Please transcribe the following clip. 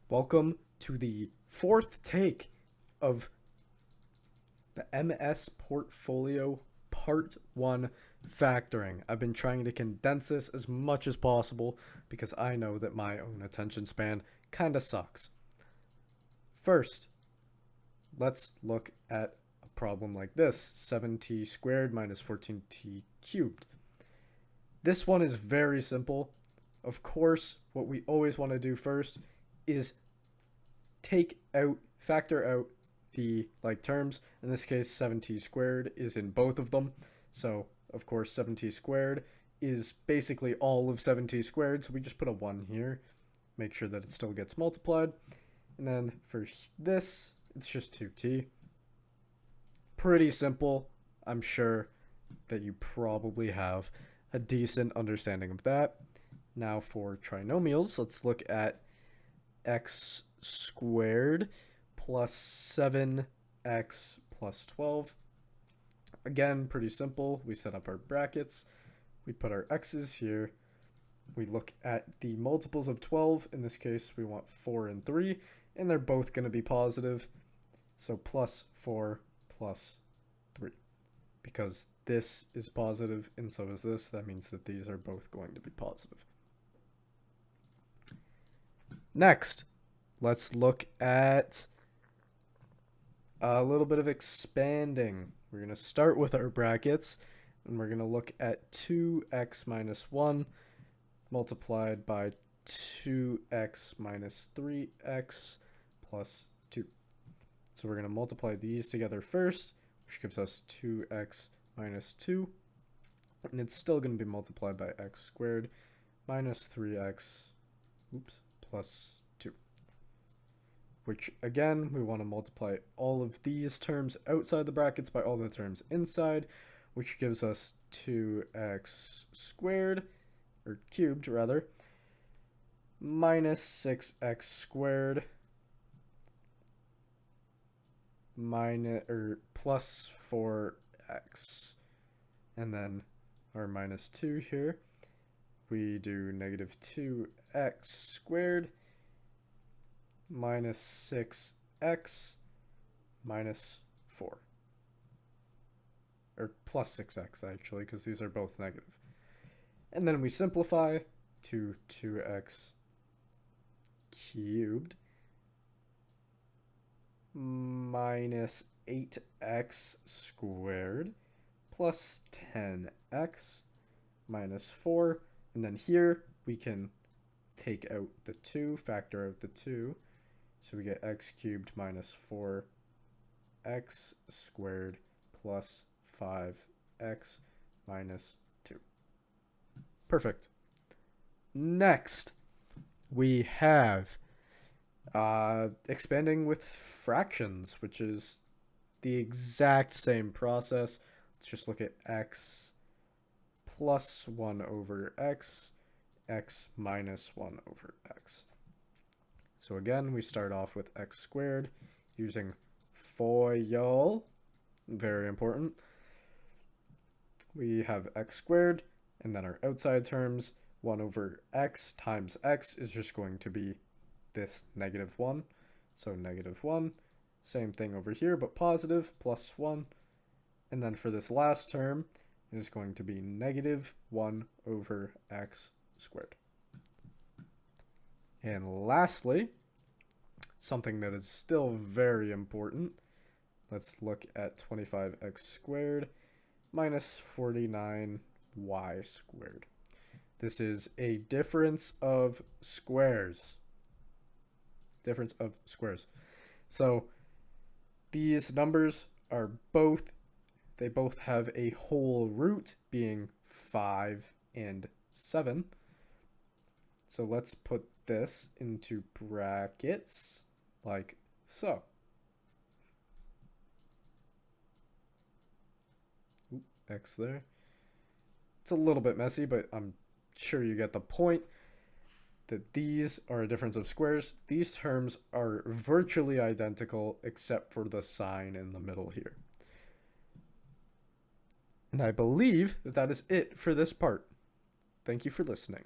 Welcome to the fourth take of the MS Portfolio Part 1 Factoring. I've been trying to condense this as much as possible because I know that my own attention span kinda sucks. First, let's look at a problem like this, 7t squared minus 14t cubed. This one is very simple. Of course, what we always want to do first is factor out the like terms. In this case, 7t squared is in both of them. So, of course, 7t squared is basically all of 7t squared. So we just put a 1 here, make sure that it still gets multiplied. And then for this, it's just 2t. Pretty simple. I'm sure that you probably have a decent understanding of that. Now for trinomials, let's look at x squared plus 7x plus 12. Again, pretty simple. We set up our brackets. We put our x's here. We look at the multiples of 12. In this case, we want 4 and 3, and they're both going to be positive. So plus 4 plus 3. Because this is positive and so is this, that means that these are both going to be positive. Next, let's look at a little bit of expanding. We're going to start with our brackets, and we're going to look at 2x minus 1 multiplied by 2x minus 3x plus 2. So we're going to multiply these together first, which gives us 2x minus 2, and it's still going to be multiplied by x squared minus 3x plus 2, which again, we want to multiply all of these terms outside the brackets by all the terms inside, which gives us 2x squared, or cubed rather, minus 6x squared plus 4x, and then our minus 2 here, we do negative 2x squared minus 6x minus 4, or plus 6x actually, because these are both negative. And then we simplify to 2x cubed minus 8x squared plus 10x minus 4. And then here we can take out the 2, factor out the 2. So we get x cubed minus 4x squared plus 5x minus 2. Perfect. Next, we have expanding with fractions, which is the exact same process. Let's just look at x plus 1 over x, x minus 1 over x. So again, we start off with x squared using FOIL, very important. We have x squared, and then our outside terms, 1 over x times x is just going to be this negative 1. So negative 1, same thing over here, but positive, plus 1. And then for this last term, it is going to be negative 1 over x squared. And lastly, something that is still very important, let's look at 25x squared minus 49y squared. This is a difference of squares. Difference of squares. So these numbers are they both have a whole root being 5 and 7. So let's put this into brackets like so. X there. It's a little bit messy, but I'm sure you get the point that these are a difference of squares. These terms are virtually identical except for the sign in the middle here. And I believe that is it for this part. Thank you for listening.